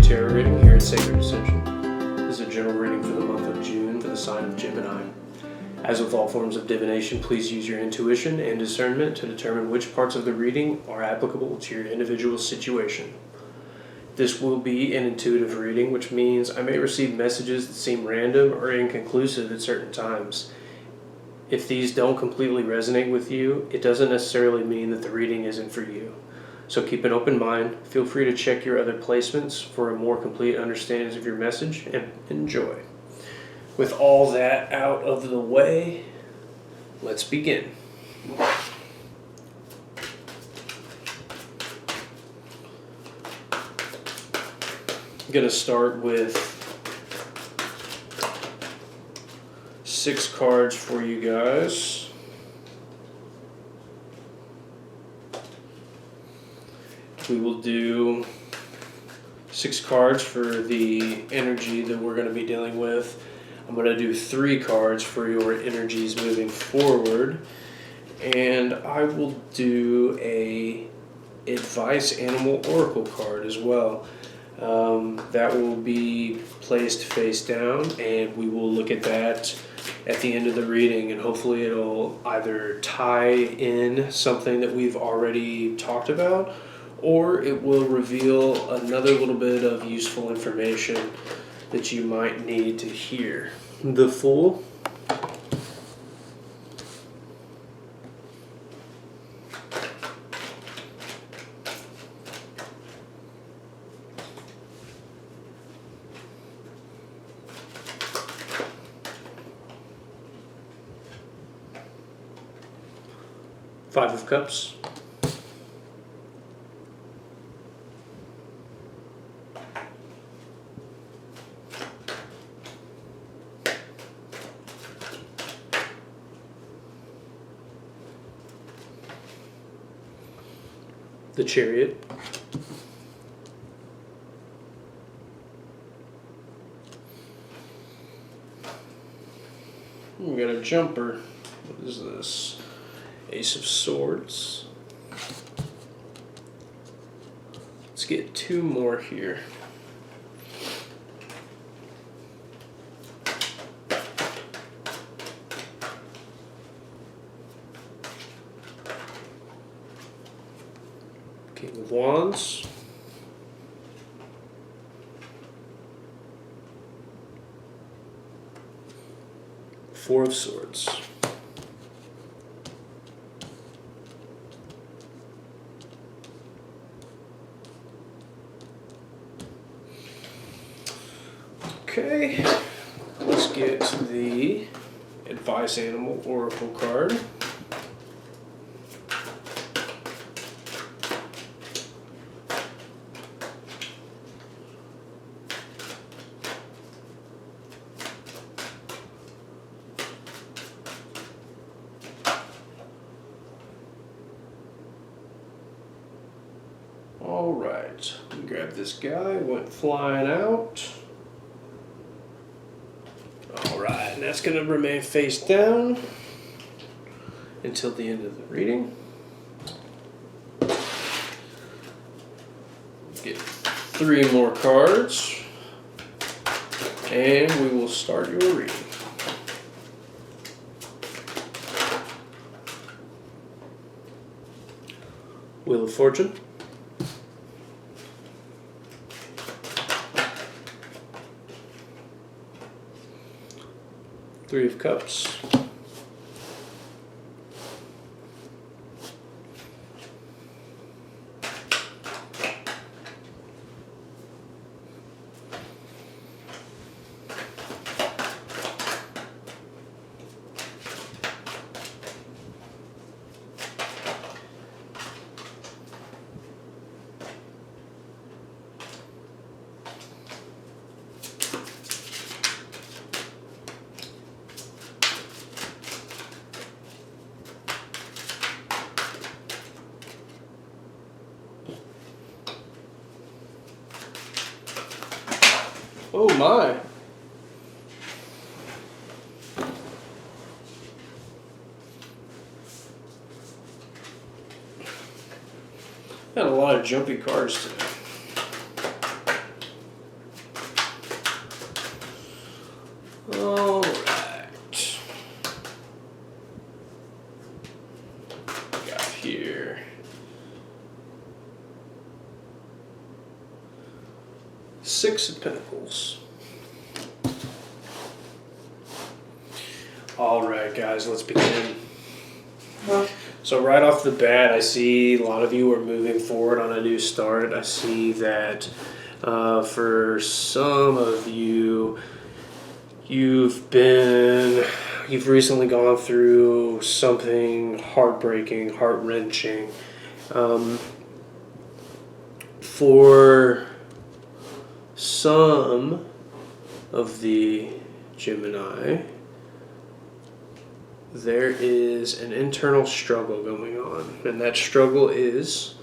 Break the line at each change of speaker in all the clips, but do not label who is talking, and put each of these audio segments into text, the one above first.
tarot reading here at Sacred Ascension. This is a general reading for the month of June for the sign of Gemini. As with all forms of divination, please use your intuition and discernment to determine which parts of the reading are applicable to your individual situation. This will be an intuitive reading, which means I may receive messages that seem random or inconclusive at certain times. If these don't completely resonate with you, it doesn't necessarily mean that the reading isn't for you. So keep an open mind. Feel free to check your other placements for a more complete understanding of your message, and enjoy. With all that out of the way, let's begin. I'm going to start with 6 cards for you guys. We will do 6 cards for the energy that we're going to be dealing with. I'm going to do 3 cards for your energies moving forward. And I will do a advice animal oracle card as well. That will be placed face down, and we will look at that at the end of the reading, and hopefully it'll either tie in something that we've already talked about, or it will reveal another little bit of useful information that you might need to hear. The Fool. Five of Cups. The Chariot. We got a jumper. What is this? Ace of Swords. Let's get 2 more here. King of Wands. Four of Swords. Okay, let's get the Advice Animal Oracle card. All right, grab this guy, went flying out. All right, and that's going to remain face down until the end of the reading. Get 3 more cards, and we will start your reading. Wheel of Fortune. Three of Cups. Oh my. Got a lot of jumpy cards today. here. Six of Pentacles. All right, guys, let's begin. So right off the bat, I see a lot of you are moving forward on a new start. I see that for some of you, you've recently gone through something heartbreaking, heart-wrenching. For some of the Gemini, there is an internal struggle going on, and that struggle is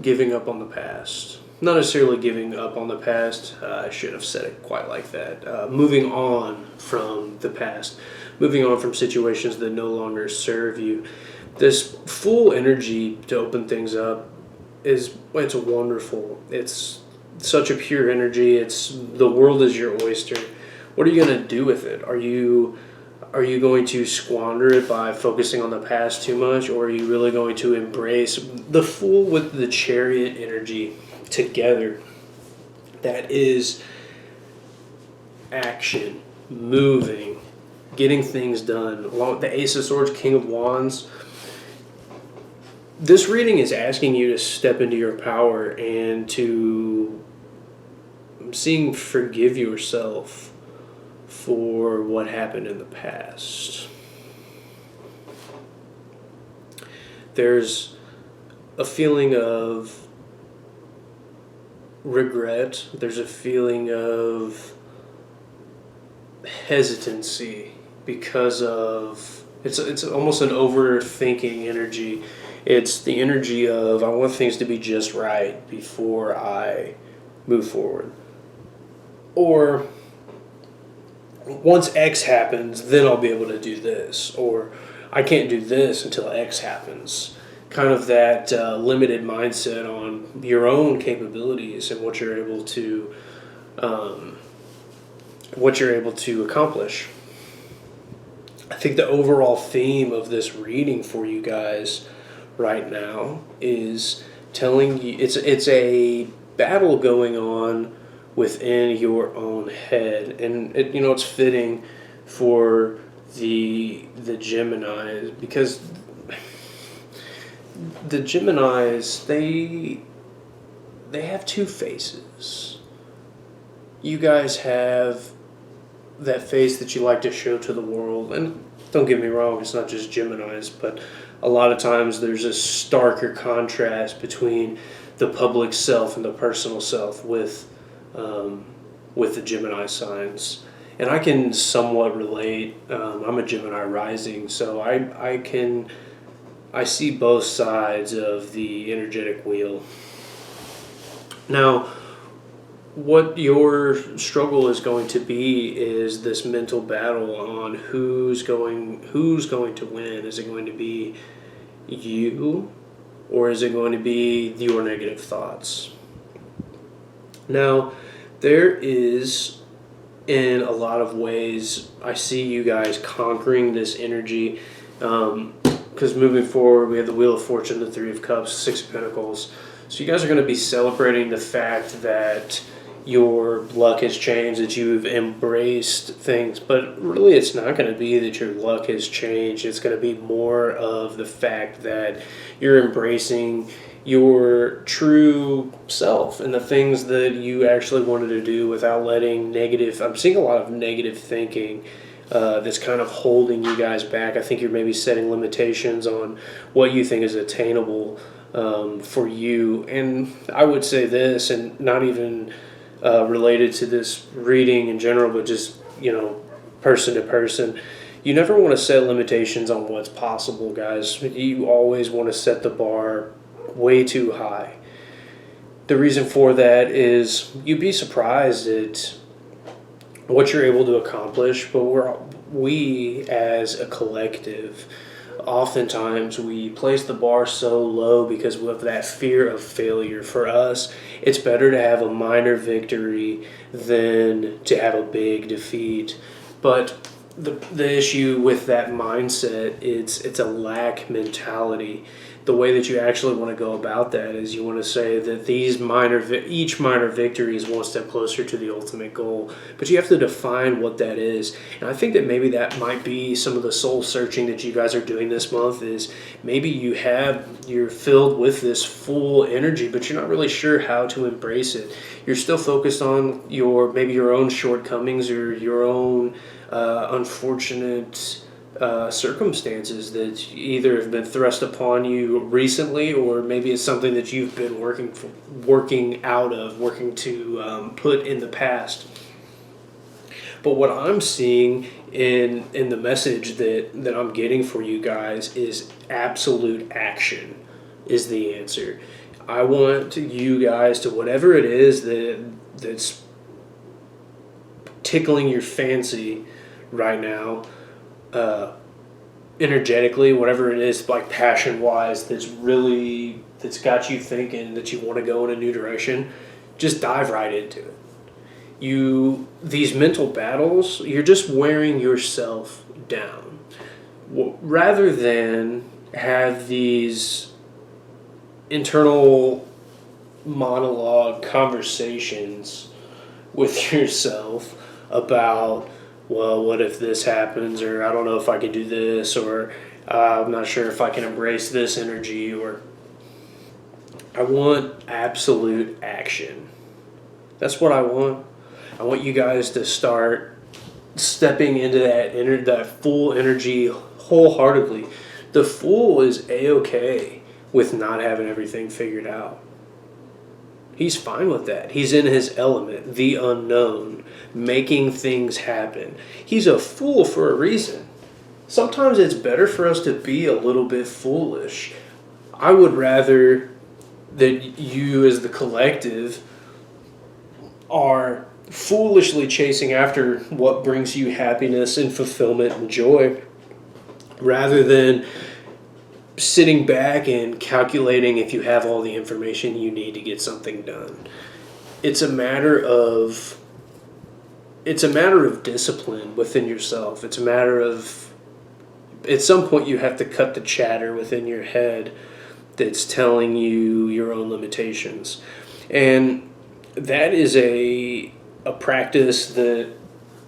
giving up on the past. Not necessarily giving up on the past, I shouldn't have said it quite like that. Moving on from the past, moving on from situations that no longer serve you. This full energy to open things up it's wonderful. It's such a pure energy. It's the world is your oyster. What are you going to do with it? Are you going to squander it by focusing on the past too much, or are you really going to embrace the Fool with the Chariot energy together? That is action, moving, getting things done. Along with the Ace of Swords, King of Wands. This reading is asking you to step into your power and to forgive yourself for what happened in the past. There's a feeling of regret. There's a feeling of hesitancy because of it's almost an overthinking energy. It's the energy of I want things to be just right before I move forward. Or once X happens, then I'll be able to do this. Or I can't do this until X happens. Kind of that limited mindset on your own capabilities and what you're able to accomplish. I think the overall theme of this reading for you guys right now is telling you it's a battle going on within your own head, and it's fitting for the Gemini, because the Geminis they have two faces. You guys have that face that you like to show to the world, and don't get me wrong, it's not just Geminis, but a lot of times there's a starker contrast between the public self and the personal self with the Gemini signs. And I can somewhat relate. I'm a Gemini rising, so I see both sides of the energetic wheel. Now, what your struggle is going to be is this mental battle on who's going to win. Is it going to be you, or is it going to be your negative thoughts? Now, there is, in a lot of ways, I see you guys conquering this energy, because moving forward, we have the Wheel of Fortune, the Three of Cups, Six of Pentacles. So you guys are going to be celebrating the fact that your luck has changed, that you've embraced things, but really it's not going to be that your luck has changed. It's going to be more of the fact that you're embracing your true self and the things that you actually wanted to do without letting I'm seeing a lot of negative thinking that's kind of holding you guys back. I think you're maybe setting limitations on what you think is attainable for you. And I would say this, and not even related to this reading in general, but just, person to person. You never want to set limitations on what's possible, guys. You always want to set the bar way too high. The reason for that is you'd be surprised at what you're able to accomplish, but we as a collective, oftentimes we place the bar so low because of that fear of failure. For us, it's better to have a minor victory than to have a big defeat. But the issue with that mindset, it's a lack mentality. The way that you actually want to go about that is you want to say that each minor victory is one step closer to the ultimate goal, but you have to define what that is. And I think that maybe that might be some of the soul searching that you guys are doing this month. Is maybe you're filled with this full energy, but you're not really sure how to embrace it. You're still focused on maybe your own shortcomings or your own unfortunate circumstances that either have been thrust upon you recently, or maybe it's something that you've been working to put in the past. But what I'm seeing in the message that I'm getting for you guys is absolute action is the answer. I want you guys to, whatever it is that's tickling your fancy right now, energetically, whatever it is, like passion wise, that's got you thinking that you want to go in a new direction, just dive right into it. These mental battles, you're just wearing yourself down. Rather than have these internal monologue conversations with yourself about, well, what if this happens, or I don't know if I can do this, or I'm not sure if I can embrace this energy, or I want absolute action. That's what I want. I want you guys to start stepping into that full energy wholeheartedly. The Fool is A-okay with not having everything figured out. He's fine with that. He's in his element, the unknown, making things happen. He's a fool for a reason. Sometimes it's better for us to be a little bit foolish. I would rather that you as the collective are foolishly chasing after what brings you happiness and fulfillment and joy, rather than sitting back and calculating if you have all the information you need to get something done. It's a matter of discipline within yourself. It's a matter of, at some point you have to cut the chatter within your head that's telling you your own limitations. And that is a practice that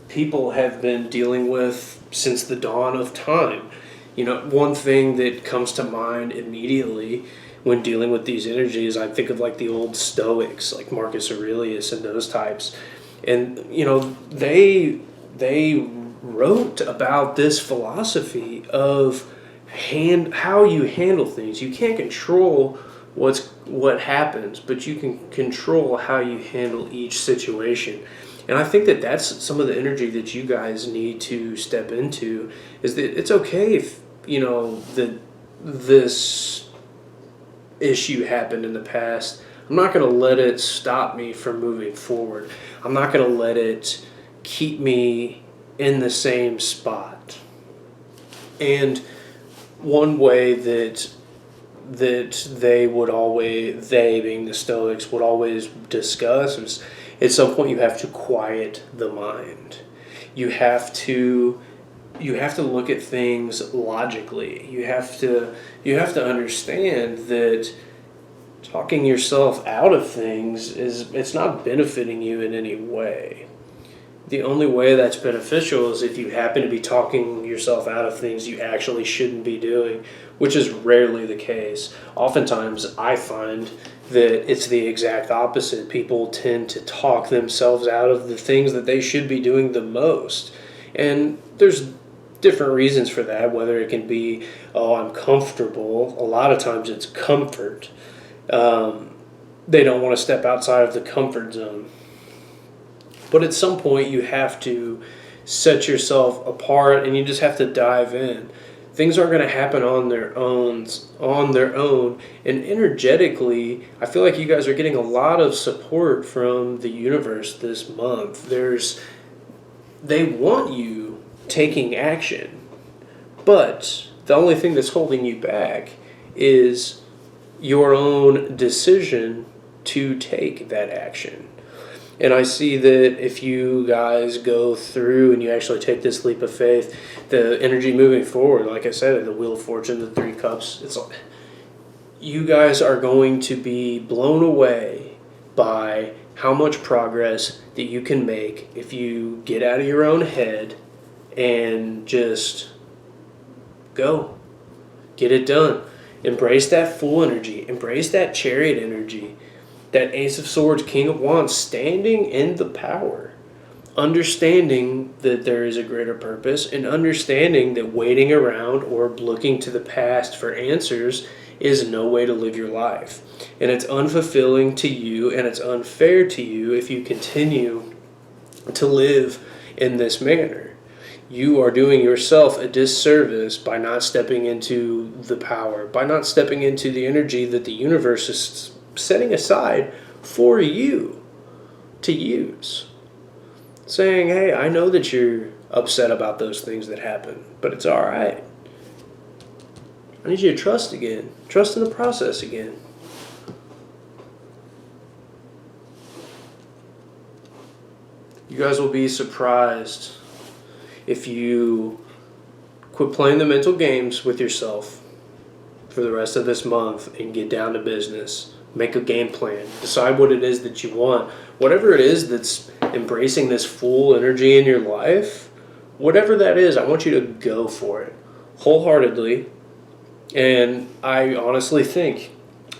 people have been dealing with since the dawn of time. You know, one thing that comes to mind immediately when dealing with these energies, I think of like the old Stoics, like Marcus Aurelius and those types. And, you know, they wrote about this philosophy of how you handle things. You can't control what happens, but you can control how you handle each situation. And I think that that's some of the energy that you guys need to step into, is that it's okay if, you know, that this issue happened in the past. I'm not going to let it stop me from moving forward. I'm not going to let it keep me in the same spot. And one way that they being the Stoics, would always discuss is, at some point you have to quiet the mind. You have to look at things logically. You have to understand that talking yourself out of things it's not benefiting you in any way. The only way that's beneficial is if you happen to be talking yourself out of things you actually shouldn't be doing, which is rarely the case. Oftentimes I find that it's the exact opposite. People tend to talk themselves out of the things that they should be doing the most. And there's different reasons for that, whether it can be, oh, I'm comfortable. A lot of times it's comfort. They don't want to step outside of the comfort zone. But at some point you have to set yourself apart and you just have to dive in. Things aren't going to happen on their own. And energetically, I feel like you guys are getting a lot of support from the universe this month. They want you taking action. But the only thing that's holding you back is your own decision to take that action. And I see that if you guys go through and you actually take this leap of faith, the energy moving forward, like I said, the Wheel of Fortune, the Three Cups, it's like you guys are going to be blown away by how much progress that you can make if you get out of your own head and just go. Get it done. Embrace that full energy. Embrace that Chariot energy. That Ace of Swords, King of Wands, standing in the power. Understanding that there is a greater purpose and understanding that waiting around or looking to the past for answers is no way to live your life. And it's unfulfilling to you and it's unfair to you if you continue to live in this manner. You are doing yourself a disservice by not stepping into the power, by not stepping into the energy that the universe is setting aside for you to use. Saying, hey, I know that you're upset about those things that happen, but it's all right. I need you to trust again. Trust in the process again. You guys will be surprised if you quit playing the mental games with yourself for the rest of this month and get down to business. Make a game plan. Decide what it is that you want. Whatever it is that's embracing this full energy in your life, whatever that is, I want you to go for it wholeheartedly. And I honestly think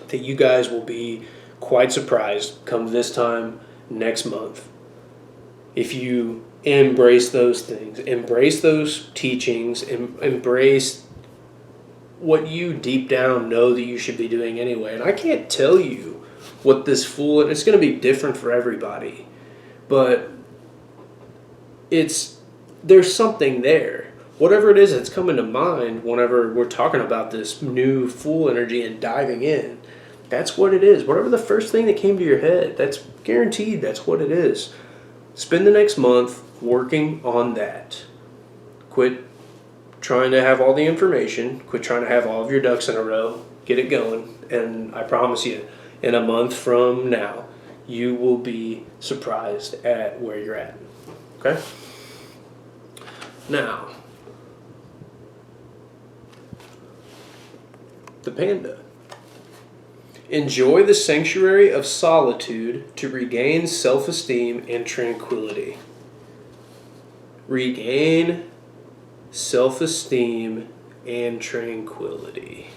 that you guys will be quite surprised come this time next month. If you embrace those things, embrace those teachings, embrace what you deep down know that you should be doing anyway. And I can't tell you what this full, and it's going to be different for everybody, but there's something there. Whatever it is that's coming to mind whenever we're talking about this new full energy and diving in, that's what it is. Whatever the first thing that came to your head, that's guaranteed, that's what it is. Spend the next month working on that. Quit trying to have all the information. Quit trying to have all of your ducks in a row. Get it going. And I promise you, in a month from now, you will be surprised at where you're at. Okay? Now, the panda. Enjoy the sanctuary of solitude to regain self-esteem and tranquility. Regain self-esteem and tranquility.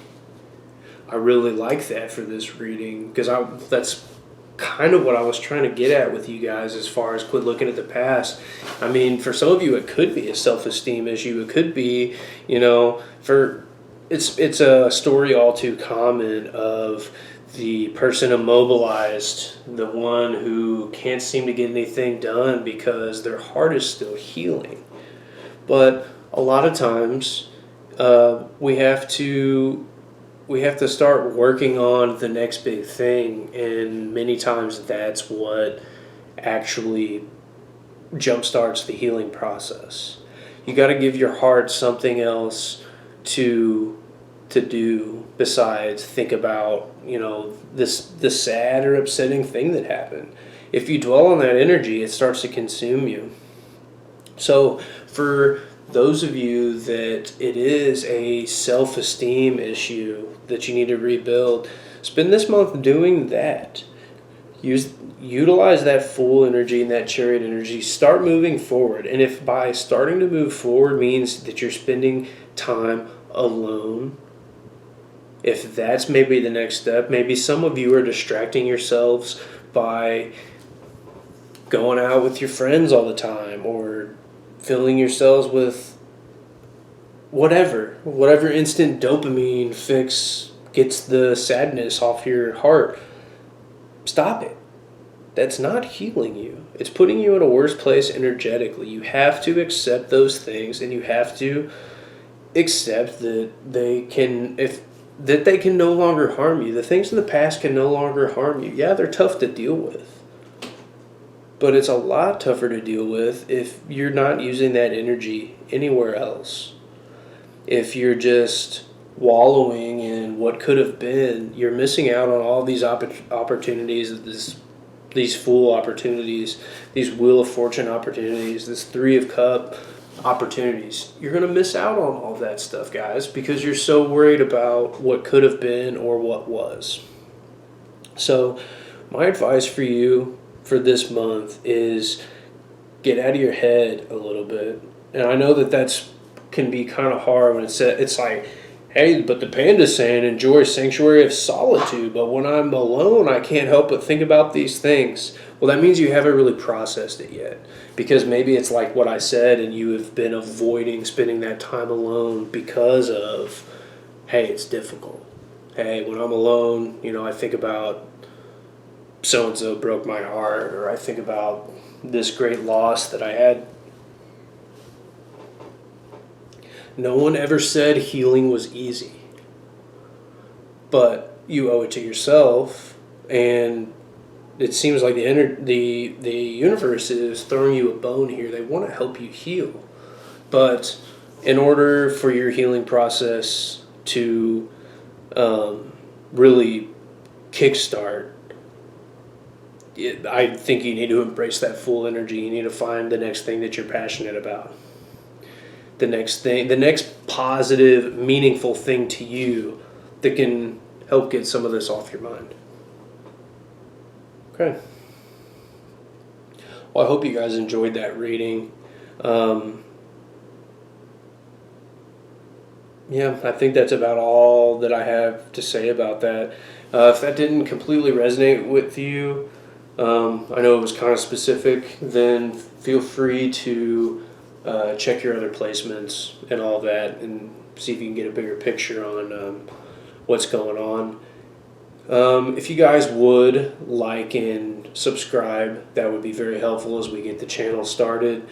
I really like that for this reading because that's kind of what I was trying to get at with you guys as far as quit looking at the past. I mean, for some of you, it could be a self-esteem issue. It could be, it's a story all too common of the person immobilized, the one who can't seem to get anything done because their heart is still healing. But a lot of times we have to start working on the next big thing, and many times that's what actually jumpstarts the healing process. You got to give your heart something else to do besides think about this sad or upsetting thing that happened. If you dwell on that energy, it starts to consume you. So for those of you that it is a self-esteem issue that you need to rebuild, spend this month doing that. Utilize that full energy and that Chariot energy. Start moving forward. And if by starting to move forward means that you're spending time alone, if that's maybe the next step, maybe some of you are distracting yourselves by going out with your friends all the time or filling yourselves with whatever instant dopamine fix gets the sadness off your heart. Stop it. That's not healing you. It's putting you in a worse place energetically. You have to accept those things, and you have to accept that they can no longer harm you. The things in the past can no longer harm you. Yeah, they're tough to deal with. But it's a lot tougher to deal with if you're not using that energy anywhere else. If you're just wallowing in what could have been, you're missing out on all these opportunities, this these Fool opportunities, these Wheel of Fortune opportunities, this Three of Cup opportunities. You're going to miss out on all that stuff, guys, because you're so worried about what could have been or what was. So my advice for you for this month is get out of your head a little bit. And I know that can be kind of hard when it's like, hey, but the panda's saying enjoy sanctuary of solitude, but when I'm alone, I can't help but think about these things. Well, that means you haven't really processed it yet, because maybe it's like what I said, and you have been avoiding spending that time alone because of, hey, it's difficult. Hey, when I'm alone, I think about so-and-so broke my heart, or I think about this great loss that I had. No one ever said healing was easy, but you owe it to yourself, and it seems like the universe is throwing you a bone here. They want to help you heal, but in order for your healing process to really kickstart, I think you need to embrace that full energy. You need to find the next thing that you're passionate about. The next positive, meaningful thing to you that can help get some of this off your mind. Okay. Well, I hope you guys enjoyed that reading. Yeah, I think that's about all that I have to say about that. If that didn't completely resonate with you, I know it was kind of specific, then feel free to check your other placements and all that and see if you can get a bigger picture on what's going on. If you guys would like and subscribe, that would be very helpful as we get the channel started,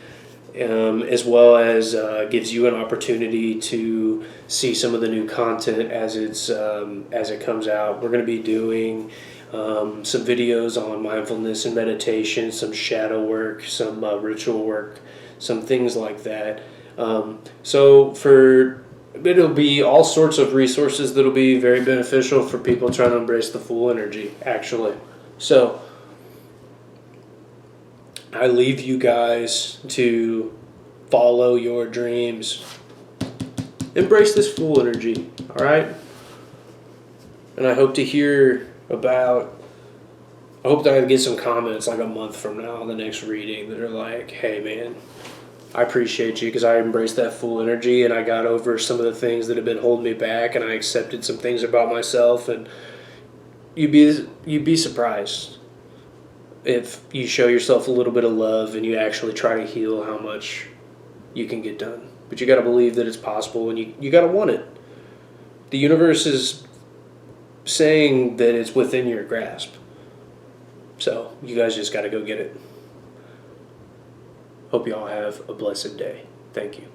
as well as gives you an opportunity to see some of the new content as it comes out. We're going to be doing some videos on mindfulness and meditation, some shadow work, some ritual work, some things like that. It'll be all sorts of resources that'll be very beneficial for people trying to embrace the full energy, actually. So I leave you guys to follow your dreams. Embrace this full energy, all right? And I hope to hear I hope that I get some comments like a month from now on the next reading that are like, hey man, I appreciate you because I embraced that full energy and I got over some of the things that have been holding me back, and I accepted some things about myself. And you'd be surprised if you show yourself a little bit of love and you actually try to heal how much you can get done. But you got to believe that it's possible, and you got to want it. The universe is saying that it's within your grasp. So you guys just got to go get it. Hope you all have a blessed day. Thank you.